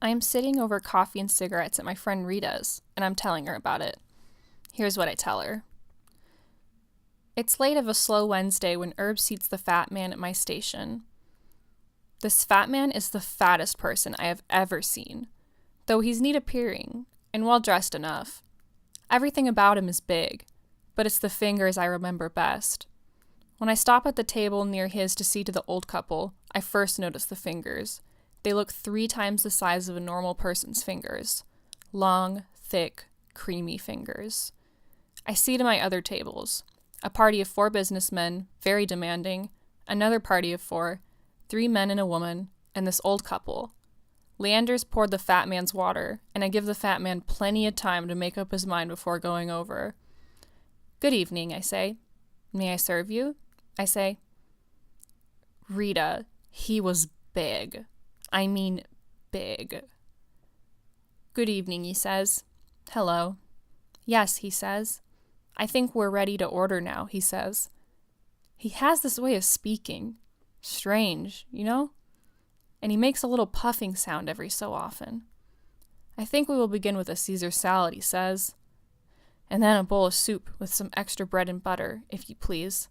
I am sitting over coffee and cigarettes at my friend Rita's, and I'm telling her about it. Here's what I tell her. It's late of a slow Wednesday when Herb seats the fat man at my station. This fat man is the fattest person I have ever seen, though he's neat appearing and well dressed enough. Everything about him is big, but it's the fingers I remember best. When I stop at the table near his to see to the old couple, I first notice the fingers. They look 3 times the size of a normal person's fingers. Long, thick, creamy fingers. I see to my other tables. A party of 4 businessmen, very demanding, another party of 4, 3 men and a woman, and this old couple. Leander's poured the fat man's water, and I give the fat man plenty of time to make up his mind before going over. Good evening, I say. May I serve you? I say. Rita, he was big. I mean big. Good evening, he says. Hello. Yes, he says. I think we're ready to order now, he says. He has this way of speaking. Strange, you know? And he makes a little puffing sound every so often. I think we will begin with a Caesar salad, he says. And then a bowl of soup with some extra bread and butter, if you please.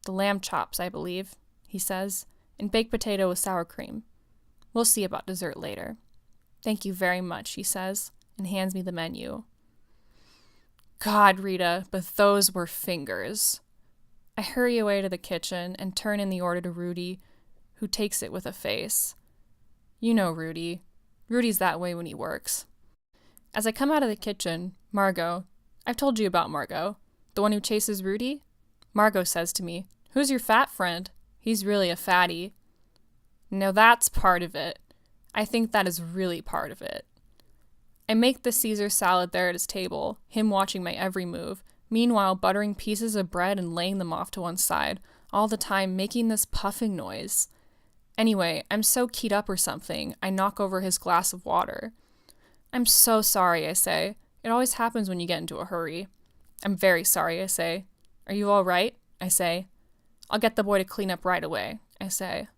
The lamb chops, I believe, he says, and baked potato with sour cream. We'll see about dessert later. Thank you very much, he says, and hands me the menu. God, Rita, but those were fingers. I hurry away to the kitchen and turn in the order to Rudy, who takes it with a face. You know Rudy. Rudy's that way when he works. As I come out of the kitchen, Margot, I've told you about Margot, the one who chases Rudy? Margot says to me, "Who's your fat friend? He's really a fatty." Now that's part of it. I think that is really part of it. I make the Caesar salad there at his table, him watching my every move, meanwhile buttering pieces of bread and laying them off to one side, all the time making this puffing noise. Anyway, I'm so keyed up or something, I knock over his glass of water. I'm so sorry, I say. It always happens when you get into a hurry. I'm very sorry, I say. Are you all right? I say. I'll get the boy to clean up right away, I say.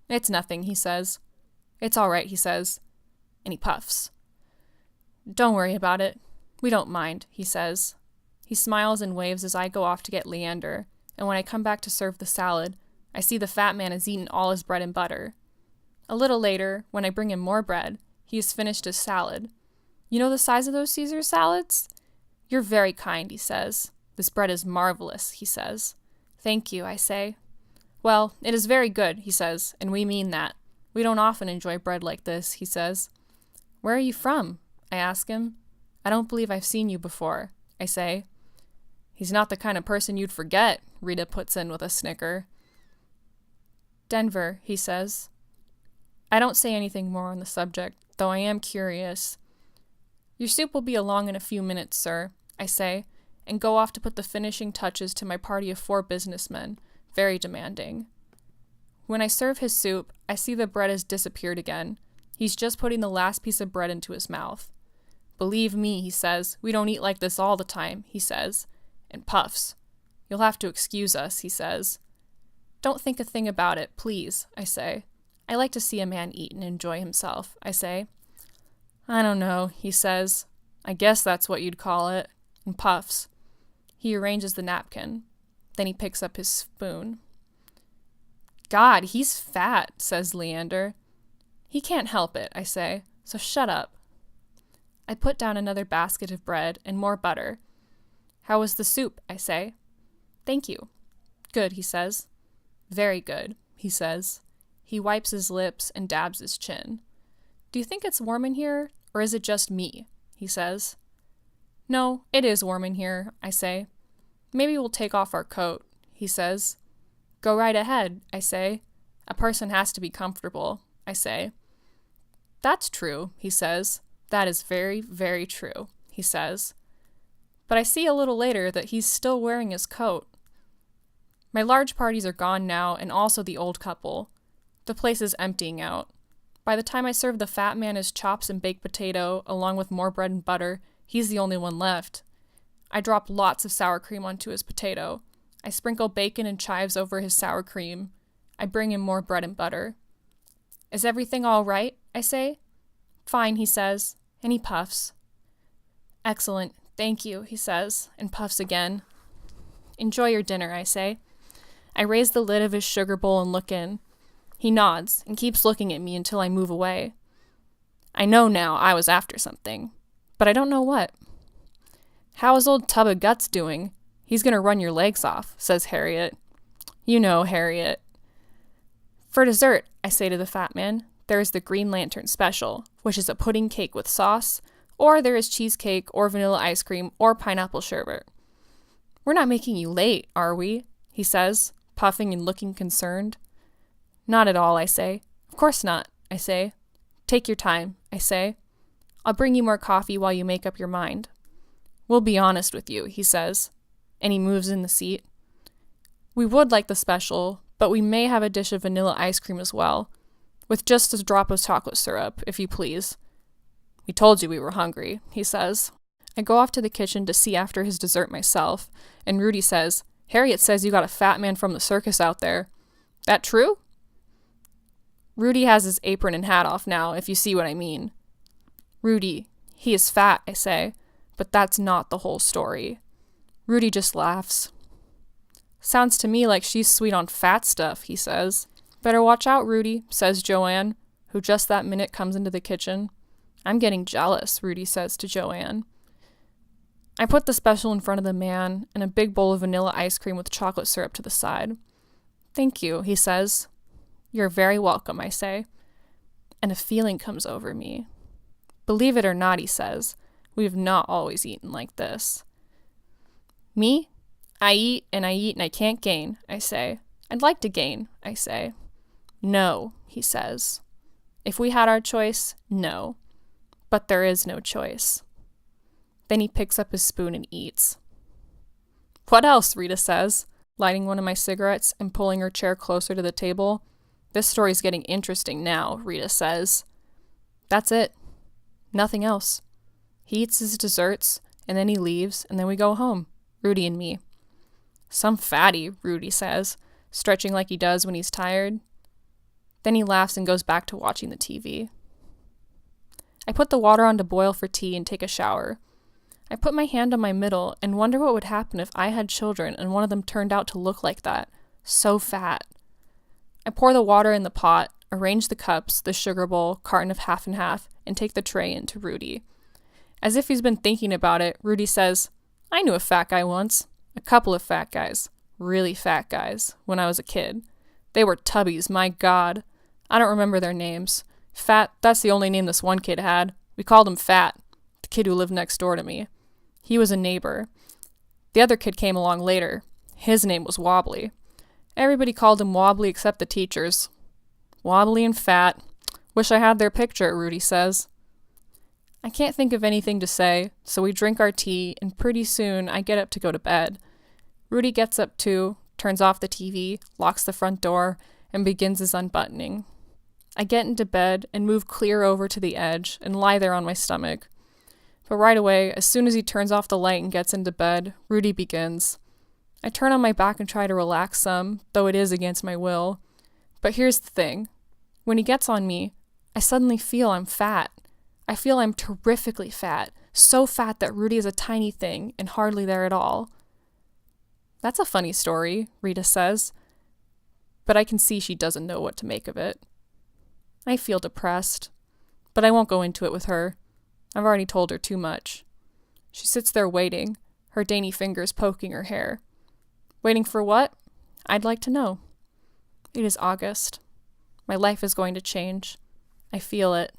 It's nothing, he says. It's all right, he says. And he puffs. Don't worry about it. We don't mind, he says. He smiles and waves as I go off to get Leander, and when I come back to serve the salad, I see the fat man has eaten all his bread and butter. A little later, when I bring him more bread, he has finished his salad. You know the size of those Caesar salads? You're very kind, he says. This bread is marvelous, he says. Thank you, I say. Well, it is very good, he says, and we mean that. We don't often enjoy bread like this, he says. Where are you from? I ask him. I don't believe I've seen you before, I say. He's not the kind of person you'd forget, Rita puts in with a snicker. Denver, he says. I don't say anything more on the subject, though I am curious. Your soup will be along in a few minutes, sir, I say, and go off to put the finishing touches to my party of 4 businessmen, very demanding. When I serve his soup, I see the bread has disappeared again. He's just putting the last piece of bread into his mouth. Believe me, he says, we don't eat like this all the time, he says, and puffs. You'll have to excuse us, he says. Don't think a thing about it, please, I say. I like to see a man eat and enjoy himself, I say. I don't know, he says. I guess that's what you'd call it, and puffs. He arranges the napkin. Then he picks up his spoon. God, he's fat, says Leander. He can't help it, I say, so shut up. I put down another basket of bread and more butter. How was the soup, I say. Thank you. Good, he says. Very good, he says. He wipes his lips and dabs his chin. Do you think it's warm in here, or is it just me? He says. No, it is warm in here, I say. Maybe we'll take off our coat, he says. Go right ahead, I say. A person has to be comfortable, I say. That's true, he says. That is very, very true, he says. But I see a little later that he's still wearing his coat. My large parties are gone now, and also the old couple. The place is emptying out. By the time I serve the fat man his chops and baked potato, along with more bread and butter, he's the only one left. I drop lots of sour cream onto his potato. I sprinkle bacon and chives over his sour cream. I bring him more bread and butter. Is everything all right? I say. Fine, he says, and he puffs. Excellent, thank you, he says, and puffs again. Enjoy your dinner, I say. I raise the lid of his sugar bowl and look in. He nods and keeps looking at me until I move away. I know now I was after something, but I don't know what. How is old Tub of Guts doing? He's going to run your legs off, says Harriet. You know, Harriet. For dessert, I say to the fat man, there is the Green Lantern special, which is a pudding cake with sauce, or there is cheesecake or vanilla ice cream or pineapple sherbet. We're not making you late, are we? He says, puffing and looking concerned. Not at all, I say. Of course not, I say. Take your time, I say. I'll bring you more coffee while you make up your mind. We'll be honest with you, he says, and he moves in the seat. We would like the special, but we may have a dish of vanilla ice cream as well, with just a drop of chocolate syrup, if you please. We told you we were hungry, he says. I go off to the kitchen to see after his dessert myself, and Rudy says, Harriet says you got a fat man from the circus out there. That true? Rudy has his apron and hat off now, if you see what I mean. Rudy, he is fat, I say, but that's not the whole story. Rudy just laughs. Sounds to me like she's sweet on fat stuff, he says. Better watch out, Rudy, says Joanne, who just that minute comes into the kitchen. I'm getting jealous, Rudy says to Joanne. I put the special in front of the man and a big bowl of vanilla ice cream with chocolate syrup to the side. Thank you, he says. You're very welcome, I say. And a feeling comes over me. Believe it or not, he says, we have not always eaten like this. Me? I eat and I can't gain, I say. I'd like to gain, I say. No, he says. If we had our choice, no. But there is no choice. Then he picks up his spoon and eats. What else? Rita says, lighting one of my cigarettes and pulling her chair closer to the table. This story's getting interesting now, Rita says. That's it. Nothing else. He eats his desserts, and then he leaves, and then we go home, Rudy and me. Some fatty, Rudy says, stretching like he does when he's tired. Then he laughs and goes back to watching the TV. I put the water on to boil for tea and take a shower. I put my hand on my middle and wonder what would happen if I had children and one of them turned out to look like that, so fat. I pour the water in the pot, arrange the cups, the sugar bowl, carton of half and half, and take the tray in to Rudy. As if he's been thinking about it, Rudy says, I knew a fat guy once. A couple of fat guys. Really fat guys. When I was a kid. They were tubbies, my God. I don't remember their names. Fat, that's the only name this one kid had. We called him Fat, the kid who lived next door to me. He was a neighbor. The other kid came along later. His name was Wobbly. Everybody called him Wobbly except the teachers. Wobbly and Fat. Wish I had their picture, Rudy says. I can't think of anything to say, so we drink our tea, and pretty soon I get up to go to bed. Rudy gets up too, turns off the TV, locks the front door, and begins his unbuttoning. I get into bed and move clear over to the edge and lie there on my stomach. But right away, as soon as he turns off the light and gets into bed, Rudy begins. I turn on my back and try to relax some, though it is against my will. But here's the thing. When he gets on me, I suddenly feel I'm fat. I feel I'm terrifically fat, so fat that Rudy is a tiny thing and hardly there at all. That's a funny story, Rita says, but I can see she doesn't know what to make of it. I feel depressed, but I won't go into it with her. I've already told her too much. She sits there waiting, her dainty fingers poking her hair. Waiting for what? I'd like to know. It is August. My life is going to change. I feel it.